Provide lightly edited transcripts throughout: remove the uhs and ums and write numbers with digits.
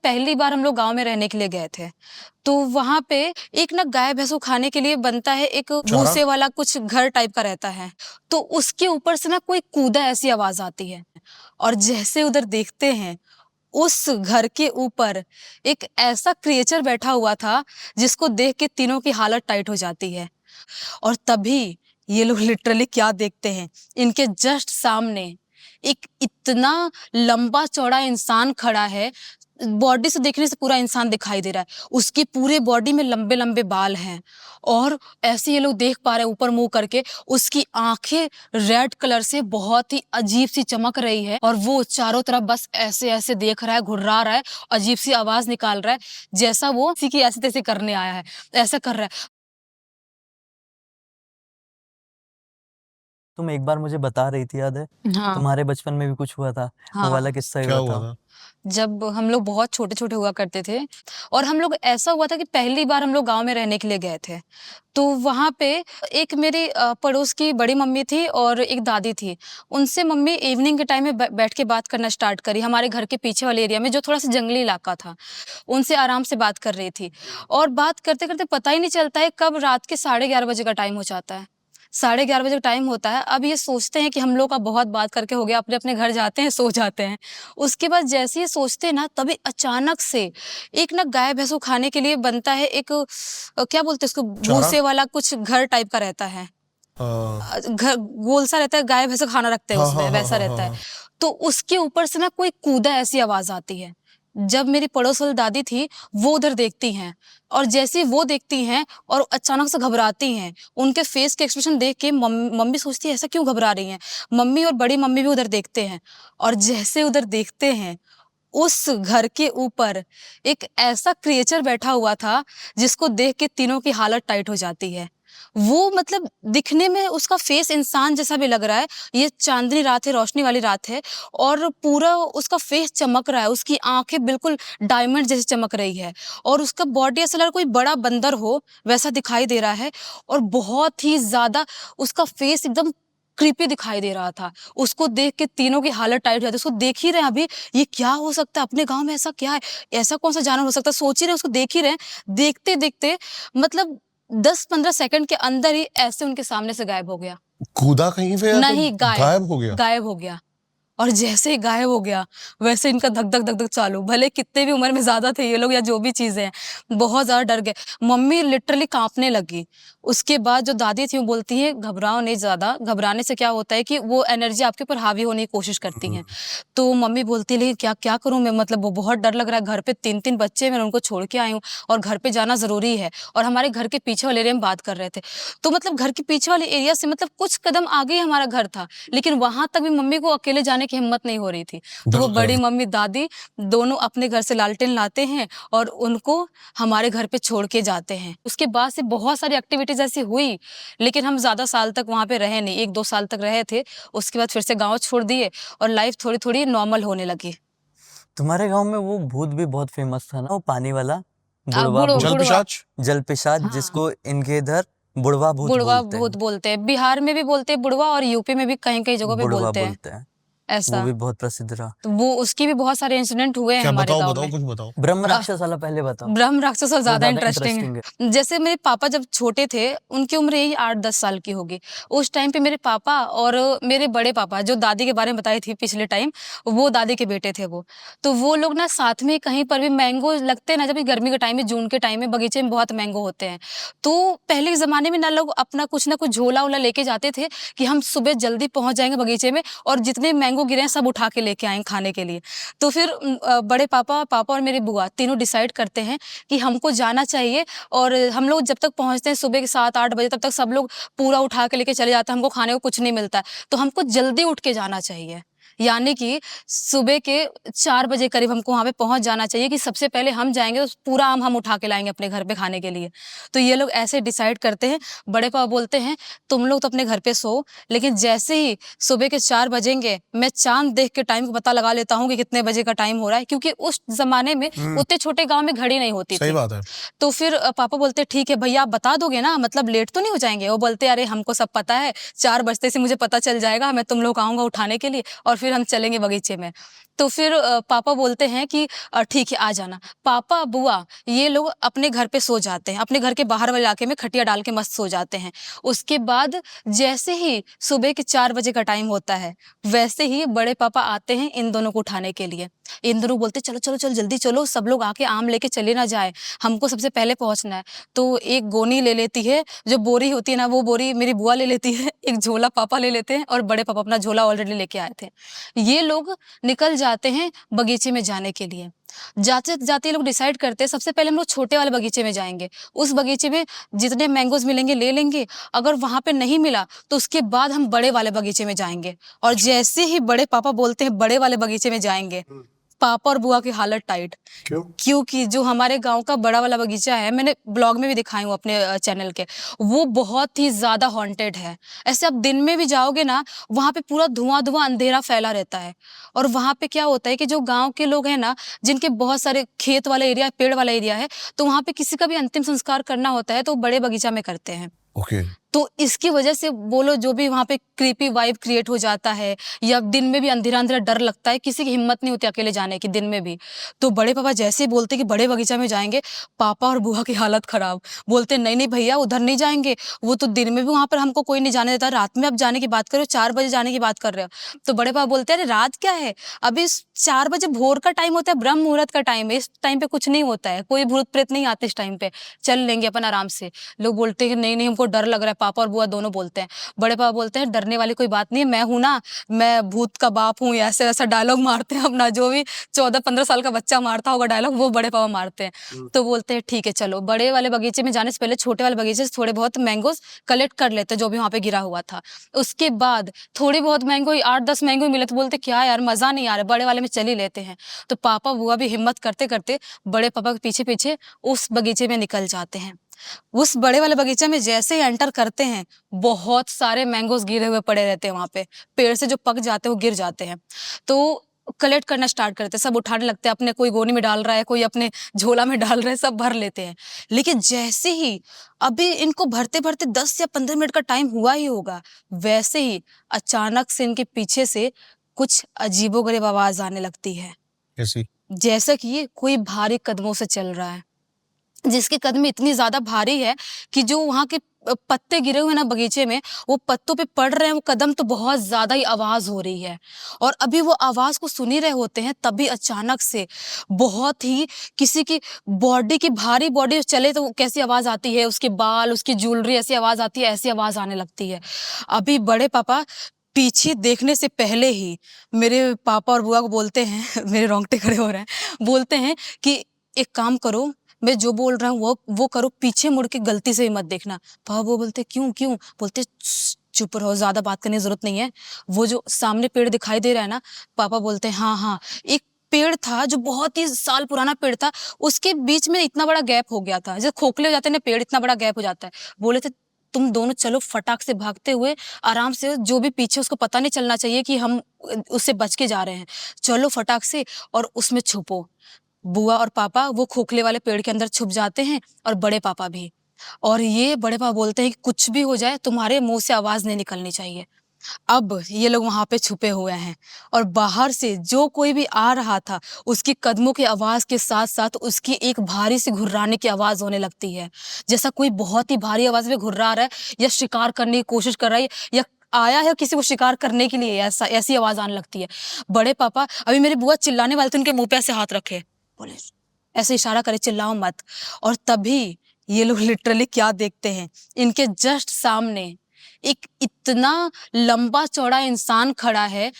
पहली बार हम लोग गाँव में रहने के लिए गए थे। तो वहाँ पे एक ना गाय भैंस को खाने के लिए बनता है, एक चारा? भूसे वाला कुछ घर टाइप का रहता है। तो उसके ऊपर से ना कोई कूदा, ऐसी आवाज़ आती है। और जैसे उधर देखते हैं, उस घर के ऊपर एक ऐसा क्रिएचर बैठा हुआ था, जिसको देख के तीनों की हालत टाइट हो जाती है। और तभी ये लोग लिटरली क्या देखते हैं, इनके जस्ट सामने एक इतना लंबा चौड़ा इंसान खड़ा है। बॉडी से देखने से पूरा इंसान दिखाई दे रहा है। उसकी पूरे बॉडी में लंबे लंबे बाल हैं और ऐसे ये लोग देख पा रहे हैं ऊपर मुंह करके। उसकी आंखें रेड कलर से बहुत ही अजीब सी चमक रही है और वो चारों तरफ बस ऐसे ऐसे देख रहा है, घुर्रा रहा है, अजीब सी आवाज निकाल रहा है, जैसा वो किसी की ऐसे तैसे करने आया है, ऐसा कर रहा है। तुम एक बार मुझे बता रही थी, याद है? हाँ, तुम्हारे बचपन में भी कुछ हुआ था, वो हाँ। वाला किस्सा ही क्या हुआ बताओ। था? जब हम लोग बहुत छोटे-छोटे हुआ करते थे और हम लोग, ऐसा हुआ था कि पहली बार हम लोग गाँव में रहने के लिए गए थे। तो वहाँ पे एक मेरी पड़ोस की बड़ी मम्मी थी और एक दादी थी। उनसे मम्मी इवनिंग के टाइम में बैठ के बात करना स्टार्ट करी, हमारे घर के पीछे वाले एरिया में, जो थोड़ा-सा जंगली इलाका था। उनसे आराम से बात कर रही थी और बात करते-करते पता ही नहीं चलता है कब रात के 11:30 बजे का टाइम हो जाता है। 11:30 बजे का टाइम होता है। अब ये सोचते हैं कि हम लोग का बहुत बात करके हो गया, अपने-अपने घर जाते हैं, सो जाते हैं। उसके बाद जैसे ही सोचते हैं ना, तभी अचानक से एक ना गाय भैंस को खाने के लिए बनता है, एक क्या बोलते हैं उसको, चारा? भूसे वाला कुछ घर टाइप का रहता है। घर गोल सा रहता है, गाय भैंस का खाना रखते हैं हाँ, उसमें, हाँ, हाँ, वैसा हाँ, हाँ, रहता है। हाँ। तो उसके ऊपर से ना कोई कूदा, ऐसी आवाज़ आती है। जब मेरी पड़ोस वाली दादी थी, वो उधर देखती हैं और जैसे ही वो देखती हैं और अचानक से घबराती हैं, उनके फेस के एक्सप्रेशन देख के मम्मी सोचती है ऐसा क्यों घबरा रही हैं? मम्मी और बड़ी मम्मी भी उधर देखते हैं और जैसे उधर देखते हैं, उस घर के ऊपर एक ऐसा क्रिएचर बैठा हुआ था, जिसको देख के तीनों की हालत टाइट हो जाती है। वो मतलब दिखने में उसका फेस इंसान जैसा भी लग रहा है। ये चांदनी रात है, रोशनी वाली रात है और पूरा उसका फेस चमक रहा है। उसकी आँखें बिल्कुल डायमंड जैसी चमक रही है और उसका बॉडी ऐसा लग रहा है कोई बड़ा बंदर हो, वैसा दिखाई दे रहा है और बहुत ही ज़्यादा उसका फेस एकदम क्रीपी दिखाई दे रहा था। उसको देख के तीनों की हालत टाइट हो जाती है। उसको देख ही रहे हैं अभी, ये क्या हो सकता है? अपने गाँव में ऐसा क्या है? ऐसा कौन-सा जानवर हो सकता है? सोच ही रहे हैं, उसको देख ही रहे हैं। देखते-देखते मतलब 10-15 सेकंड के अंदर ही ऐसे उनके सामने से गायब हो गया। कूदा कहीं पे या फिर नहीं, गायब हो गया? गायब हो गया। और जैसे ही गायब हो गया, वैसे इनका धक-धक, धक-धक चालू। भले कितने भी उम्र में ज़्यादा थे ये लोग या जो भी चीज़ें हैं, बहुत ज़्यादा डर गए। मम्मी लिटरली काँपने लगी। उसके बाद जो दादी थी वो बोलती हैं, "घबराओ नहीं ज़्यादा, घबराने से क्या होता है कि वो एनर्जी आपके ऊपर हावी होने की कोशिश करती हैं।" तो मम्मी बोलती है, "लेकिन क्या करूँ मैं? मतलब वो बहुत डर लग रहा है, घर पे 3-3 बच्चे हैं, मैं उनको छोड़ के आई हूँ और घर पे जाना ज़रूरी है।" और हमारे घर के पीछे वाले एरिया में बात कर रहे थे। तो मतलब घर के पीछे वाले एरिया से मतलब कुछ कदम आगे ही हमारा घर था, लेकिन वहाँ तक भी मम्मी को अकेले जाने की हिम्मत नहीं हो रही थी। तो वो बड़ी मम्मी, दादी दोनों अपने घर से लालटेन लाते हैं और उनको हमारे घर पे छोड़ के जाते हैं। उसके बाद से बहुत सारी एक्टिविटीज़ ऐसी हुई, लेकिन हम ज़्यादा साल तक वहाँ पे रहे नहीं, 1-2 साल तक रहे थे। उसके बाद फिर से गाँव छोड़ दिए और लाइफ थोड़ी-थोड़ी नॉर्मल होने लगी। तुम्हारे गांव में वो भूत भी बहुत फेमस था ना, वो पानी वाला बुढ़वा भूत, जल बुढ़वा, पिशाच? जल पिशाच, हाँ, जिसको इनके इधर बुढ़वा भूत बुढ़वा बोलते भूत हैं। बोलते हैं। बिहार में भी बोलते हैं बुढ़वा और यूपी में भी कहीं-कहीं जगहों पे बुढ़वा बोलते हैं, बोलते हैं, वो ऐसा। भी बहुत प्रसिद्ध रहा। तो वो उसकी भी बहुत सारे इंसिडेंट हुए हैं क्या? हमारे बताओ गाँव बताओ, में। कुछ बताओ। ब्रह्म अ, राक्षस वाला पहले बताओ, ब्रह्म राक्षस और वो ज़्यादा ज्यादा इंटरेस्टिंग इंटरेस्टिंग है। है। जैसे मेरे पापा जब छोटे थे, उनकी उम्र यही 8-10 साल की होगी। उस टाइम पे मेरे पापा और मेरे बड़े पापा, जो दादी के बारे में बताई थी पिछले टाइम, वो दादी के बेटे थे वो। तो वो लोग ना साथ में कहीं पर भी मैंगो लगते हैं ना, जब ये गर्मी के टाइम में, जून के टाइम में बगीचे में बहुत मैंगो होते हैं। तो पहले के ज़माने में ना लोग अपना कुछ ना कुछ झोला-वोला लेके जाते थे कि हम सुबह जल्दी पहुँच जाएँगे बगीचे में और जितने मैंगो गिरे हैं सब उठा के लेके आएँगे खाने के लिए। तो फिर बड़े पापा, पापा और मेरी बुआ तीनों डिसाइड करते हैं कि हमको जाना चाहिए और हम लोग जब तक पहुँचते हैं सुबह के 7-8 बजे, तब तक सब लोग पूरा उठा के लेके चले जाते हैं, हमको खाने को कुछ नहीं मिलता है। तो हमको जल्दी उठ के जाना चाहिए। यानी कि सुबह के 4 बजे करीब हमको वहाँ पे पहुँच जाना चाहिए कि सबसे पहले हम जाएँगे तो पूरा आम हम उठा के लाएँगे अपने घर पे खाने के लिए। तो ये लोग ऐसे डिसाइड करते हैं। बड़े पापा बोलते हैं, "तुम लोग तो अपने घर पे सो, लेकिन जैसे ही सुबह के 4 बजेंगे, मैं चाँद देख के टाइम का पता लगा लेता हूँ कि कितने बजे का टाइम हो रहा है।" क्योंकि उस ज़माने में उतने छोटे गाँव में घड़ी नहीं होती सही थी। बात है। तो फिर पापा बोलते, "ठीक है भैया, आप बता दोगे ना? मतलब लेट तो नहीं हो जाएँगे?" वो बोलते, "अरे हमको सब पता है, 4 बजते से मुझे पता चल जाएगा, मैं तुम लोग को आऊँगा उठाने के लिए और फिर हम चलेंगे बगीचे में।" तो फिर पापा बोलते हैं कि ठीक है आ जाना। पापा बुआ ये लोग अपने घर पे सो जाते हैं, अपने घर के बाहर वाले इलाके में खटिया डाल के मस्त सो जाते हैं। उसके बाद जैसे ही सुबह के 4 बजे का टाइम होता है, वैसे ही बड़े पापा आते हैं इन दोनों को उठाने के लिए। इन दोनों बोलते चलो चलो चलो जल्दी चलो, सब लोग आके आम लेके चले ना जाए, हमको सबसे पहले पहुंचना है। तो एक गोनी ले लेती है, जो बोरी होती है ना वो बोरी मेरी बुआ ले लेती है, एक झोला पापा ले लेते हैं और बड़े पापा अपना झोला ऑलरेडी लेके आए थे। ये लोग निकल जाते हैं बगीचे में जाने के लिए। जाते जाते ये लोग डिसाइड करते हैं सबसे पहले हम लोग छोटे वाले बगीचे में जाएंगे। उस बगीचे में जितने मैंगोज मिलेंगे ले लेंगे, अगर वहां पे नहीं मिला तो उसके बाद हम बड़े वाले बगीचे में जाएंगे। और जैसे ही बड़े पापा बोलते हैं बड़े वाले बगीचे में जाएंगे, पापा और बुआ की हालत टाइट। क्यों? क्योंकि जो हमारे गांव का बड़ा वाला बगीचा है, मैंने ब्लॉग में भी दिखाई हूँ अपने चैनल के, वो बहुत ही ज्यादा हॉन्टेड है। ऐसे आप दिन में भी जाओगे ना, वहां पे पूरा धुआं धुआं अंधेरा फैला रहता है। और वहां पे क्या होता है कि जो गांव के लोग हैं ना, जिनके बहुत सारे खेत वाला एरिया, पेड़ वाला एरिया है, तो वहां पे किसी का भी अंतिम संस्कार करना होता है तो बड़े बगीचा में करते हैं। ओके। तो इसकी वजह से बोलो जो भी वहाँ पे क्रीपी वाइब क्रिएट हो जाता है, या दिन में भी अंधेरा अंधेरा डर लगता है, किसी की हिम्मत नहीं होती अकेले जाने की दिन में भी। तो बड़े पापा जैसे ही बोलते कि बड़े बगीचा में जाएंगे, पापा और बुआ की हालत खराब। बोलते नहीं नहीं भैया उधर नहीं जाएंगे, वो तो दिन में भी वहाँ पर हमको कोई नहीं जाने देता, रात में आप जाने की बात कर रहे हो, 4 बजे जाने की बात कर रहे हो। तो बड़े पापा बोलते हैं अरे रात क्या है, अभी 4 बजे भोर का टाइम होता है, ब्रह्म मुहूर्त का टाइम है, इस टाइम पे कुछ नहीं होता है, कोई भूत प्रेत नहीं आते इस टाइम पे, चल लेंगे अपन आराम से। लोग बोलते हैं नहीं नहीं हमको डर लग रहा है, पापा और बुआ दोनों बोलते हैं। बड़े पापा बोलते हैं डरने वाली कोई बात नहीं है, मैं हूं ना, मैं भूत का बाप हूँ, ऐसे ऐसा डायलॉग मारते हैं अपना, जो भी 14-15 साल का बच्चा मारता होगा डायलॉग, वो बड़े पापा मारते हैं। तो बोलते हैं ठीक है चलो। बड़े वाले बगीचे में जाने से पहले छोटे वाले बगीचे से थोड़े बहुत मैंगोज कलेक्ट कर लेते, जो भी वहां पे गिरा हुआ था। उसके बाद थोड़ी बहुत मैंगो, 8-10 मैंगो मिले तो बोलते क्या यार मजा नहीं आ रहा, बड़े वाले में चल ही लेते हैं। तो पापा बुआ भी हिम्मत करते करते बड़े पापा के पीछे पीछे उस बगीचे में निकल जाते हैं। उस बड़े वाले बगीचे में जैसे ही एंटर करते हैं, बहुत सारे मैंगोज गिरे हुए पड़े रहते हैं वहां पे, पेड़ से जो पक जाते हैं वो गिर जाते हैं। तो कलेक्ट करना स्टार्ट करते हैं, सब उठाने लगते हैं, अपने कोई गोनी में डाल रहा है, कोई अपने झोला में डाल रहा है, सब भर लेते हैं। लेकिन जैसे ही अभी इनको भरते भरते 10 या 15 मिनट का टाइम हुआ ही होगा, वैसे ही अचानक से इनके पीछे से कुछ अजीबोगरीब आवाज आने लगती है, कैसी? जैसा कि कोई भारी कदमों से चल रहा है, जिसके कदम इतनी ज्यादा भारी है कि जो वहां के पत्ते गिरे हुए ना बगीचे में, वो पत्तों पे पड़ रहे हैं, वो कदम तो बहुत ज्यादा ही आवाज हो रही है। और अभी वो आवाज को सुन ही रहे होते हैं, तभी अचानक से बहुत ही किसी की बॉडी की, भारी बॉडी चले तो कैसी आवाज आती है, उसके बाल, उसकी ज्वेलरी, ऐसी आवाज आती है, ऐसी आवाज आने लगती है। अभी बड़े पापा पीछे देखने से पहले ही मेरे पापा और बुआ को बोलते हैं मेरे रोंगटे खड़े हो रहे हैं, बोलते हैं कि एक काम करो, मैं जो बोल रहा हूँ वो करो, पीछे मुड़ के गलती से भी मत देखना। पापा वो बोलते क्यों क्यों? बोलते चुप रहो, ज्यादा बात करने की जरूरत नहीं है। वो जो सामने पेड़ दिखाई दे रहा है ना, पापा बोलते हैं हाँ हाँ, एक पेड़ था जो बहुत ही साल पुराना पेड़ था, उसके बीच में इतना बड़ा गैप हो गया था, जैसे खोखले हो जाते हैं ना पेड़, इतना बड़ा गैप हो जाता है। बोले थे तुम दोनों चलो फटाक से भागते हुए आराम से, जो भी पीछे उसको पता नहीं चलना चाहिए कि हम उससे बच के जा रहे हैं, चलो फटाक से और उसमें छुपो। बुआ और पापा वो खोखले वाले पेड़ के अंदर छुप जाते हैं, और बड़े पापा भी। और ये बड़े पापा बोलते हैं कि कुछ भी हो जाए तुम्हारे मुंह से आवाज नहीं निकलनी चाहिए। अब ये लोग वहां पे छुपे हुए हैं, और बाहर से जो कोई भी आ रहा था, उसकी कदमों की आवाज के साथ साथ उसकी एक भारी सी घुर्राने की आवाज होने लगती है, जैसा कोई बहुत ही भारी आवाज में घुर्रा रहा है, या शिकार करने की कोशिश कर रहा है, या आया है किसी को शिकार करने के लिए, ऐसा ऐसी आवाज आने लगती है। बड़े पापा, अभी मेरी बुआ चिल्लाने वाले थे, उनके मुंह पे ऐसे हाथ रखे, बोले ऐसे इशारा करे चिल्लाओ मत। और तभी ये लोग लिटरली क्या देखते हैं, इनके जस्ट सामने एक इतना लंबा चौड़ा इंसान खड़ा है,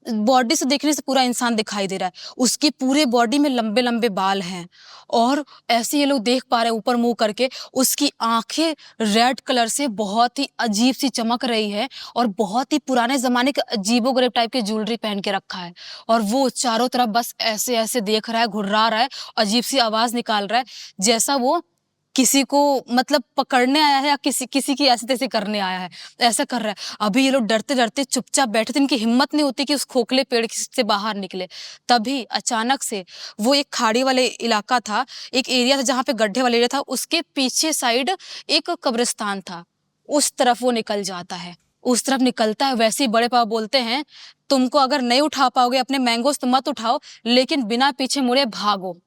बॉडी से देखने से पूरा इंसान दिखाई दे रहा है, उसकी पूरे बॉडी में लंबे लंबे बाल हैं, और ऐसे ये लोग देख पा रहे हैं ऊपर मुंह करके, उसकी आंखें रेड कलर से बहुत ही अजीब सी चमक रही है, और बहुत ही पुराने जमाने के अजीबोगरीब टाइप के ज्वेलरी पहन के रखा है, और वो चारों तरफ बस ऐसे ऐसे देख रहा है, घुर्रा रहा है, अजीब सी आवाज निकाल रहा है, जैसा वो किसी को मतलब पकड़ने आया है, या किसी की ऐसे तैसे करने आया है, ऐसा कर रहा है। अभी ये लोग डरते डरते चुपचाप बैठे थे, इनकी हिम्मत नहीं होती कि उस खोखले पेड़ से बाहर निकले। तभी अचानक से वो एक खाड़ी वाले इलाका था, एक एरिया था जहाँ पे गड्ढे वाला एरिया था, उसके पीछे साइड एक कब्रिस्तान था, उस तरफ वो निकल जाता है, उस तरफ निकलता है। वैसे ही बड़े पापा बोलते हैं तुमको अगर नहीं उठा पाओगे अपने मैंगोस तो मत उठाओ, लेकिन बिना पीछे मुड़े भागो।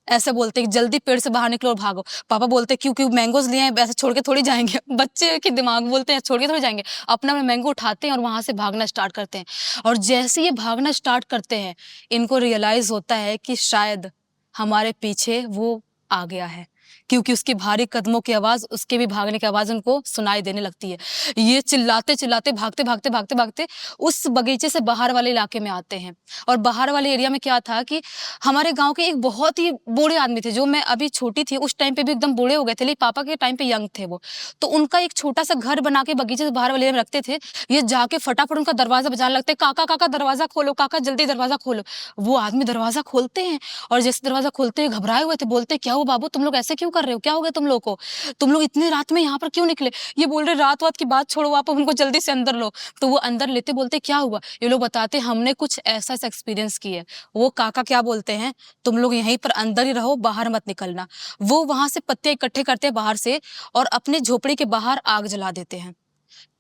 ऐसे बोलते कि जल्दी पेड़ से बाहर निकलो और भागो। पापा बोलते क्योंकि मैंगोज लिए हैं, ऐसे छोड़ के थोड़ी जाएंगे। बच्चे के दिमाग बोलते हैं छोड़ के थोड़ी जाएंगे। अपना अपना मैंगो उठाते हैं और वहां से भागना स्टार्ट करते हैं। और जैसे ये भागना स्टार्ट करते हैं, इनको रियलाइज होता है कि शायद हमारे पीछे वो आ गया है, क्योंकि उसकी भारी कदमों की आवाज, उसके भी भागने की आवाज उनको सुनाई देने लगती है। ये चिल्लाते चिल्लाते भागते भागते भागते भागते उस बगीचे से बाहर वाले इलाके में आते हैं। और बाहर वाले एरिया में क्या था कि हमारे गांव के एक बहुत ही बूढ़े आदमी थे, जो मैं अभी छोटी थी उस टाइम पे भी एकदम बूढ़े हो गए थे, लेकिन पापा के टाइम पे यंग थे वो। तो उनका एक छोटा सा घर बना के बगीचे से बाहर वाले एरिया में रखते थे। ये जाके फटाफट उनका दरवाजा बजाने लगते, काका काका दरवाजा खोलो, काका जल्दी दरवाजा खोलो। वो आदमी दरवाजा खोलते हैं और जैसे दरवाजा खोलते हैं घबराए हुए थे, बोलते क्या हुआ बाबू, तुम लोग ऐसे क्यों कर रहे हो, क्या हो गया तुम लोग को, तुम लोग इतनी रात में यहाँ पर क्यों निकले। ये बोल रहे रात वात की बात छोड़ो, आप उनको जल्दी से अंदर लो। तो वो अंदर लेते, बोलते क्या हुआ। ये लोग बताते हमने कुछ ऐसा एक्सपीरियंस किया है। वो काका क्या बोलते हैं, तुम लोग यहीं पर अंदर ही रहो, बाहर मत निकलना। वो वहां से पत्ते इकट्ठे करते हैं बाहर से और अपनी झोपड़ी के बाहर आग जला देते हैं।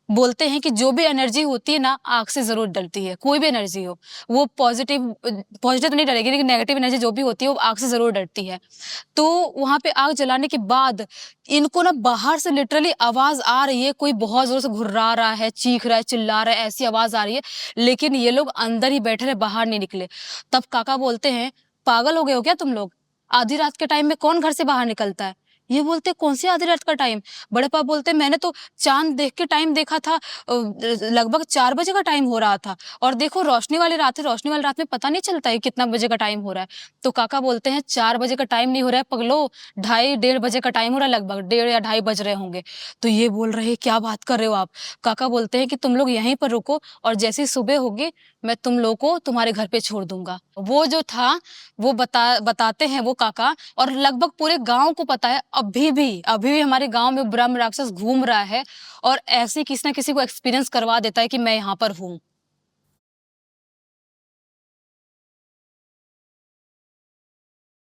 बोलते हैं कि जो भी एनर्जी होती है ना, आग से जरूर डरती है। कोई भी एनर्जी हो, वो पॉजिटिव पॉजिटिव तो नहीं डरेगी, लेकिन नेगेटिव एनर्जी जो भी होती है वो आग से जरूर डरती है। तो वहां पे आग जलाने के बाद इनको ना बाहर से लिटरली आवाज आ रही है, कोई बहुत जोर से घुर्रा रहा है, चीख रहा है, चिल्ला रहा है, ऐसी आवाज आ रही है। लेकिन ये लोग अंदर ही बैठे रहे, बाहर नहीं निकले। तब काका बोलते हैं पागल हो गए हो क्या तुम लोग, आधी रात के टाइम में कौन घर से बाहर निकलता है। ये बोलते कौन सी आधी रात का टाइम। बड़े पापा बोलते मैंने तो चांद देख के टाइम देखा था, लगभग 4 बजे का टाइम हो रहा था, और देखो रोशनी वाली रात है, रोशनी वाली रात में पता नहीं चलता है कितना बजे का टाइम हो रहा है। तो काका बोलते हैं 4 बजे का टाइम नहीं हो रहा है पगलो, 2:30 बजे का टाइम हो रहा है, लगभग 1:30 या 2:30 बज रहे होंगे। तो ये बोल रहे क्या बात कर रहे हो आप। काका बोलते हैं कि तुम लोग यहीं पर रुको और जैसे ही सुबह होगी मैं तुम लोग को तुम्हारे घर पे छोड़ दूंगा। वो जो था वो बताते हैं वो काका, और लगभग पूरे गांव को पता है अभी भी हमारे गांव में ब्रह्म राक्षस घूम रहा है और ऐसे किसी ना किसी को एक्सपीरियंस करवा देता है कि मैं यहाँ पर हूँ।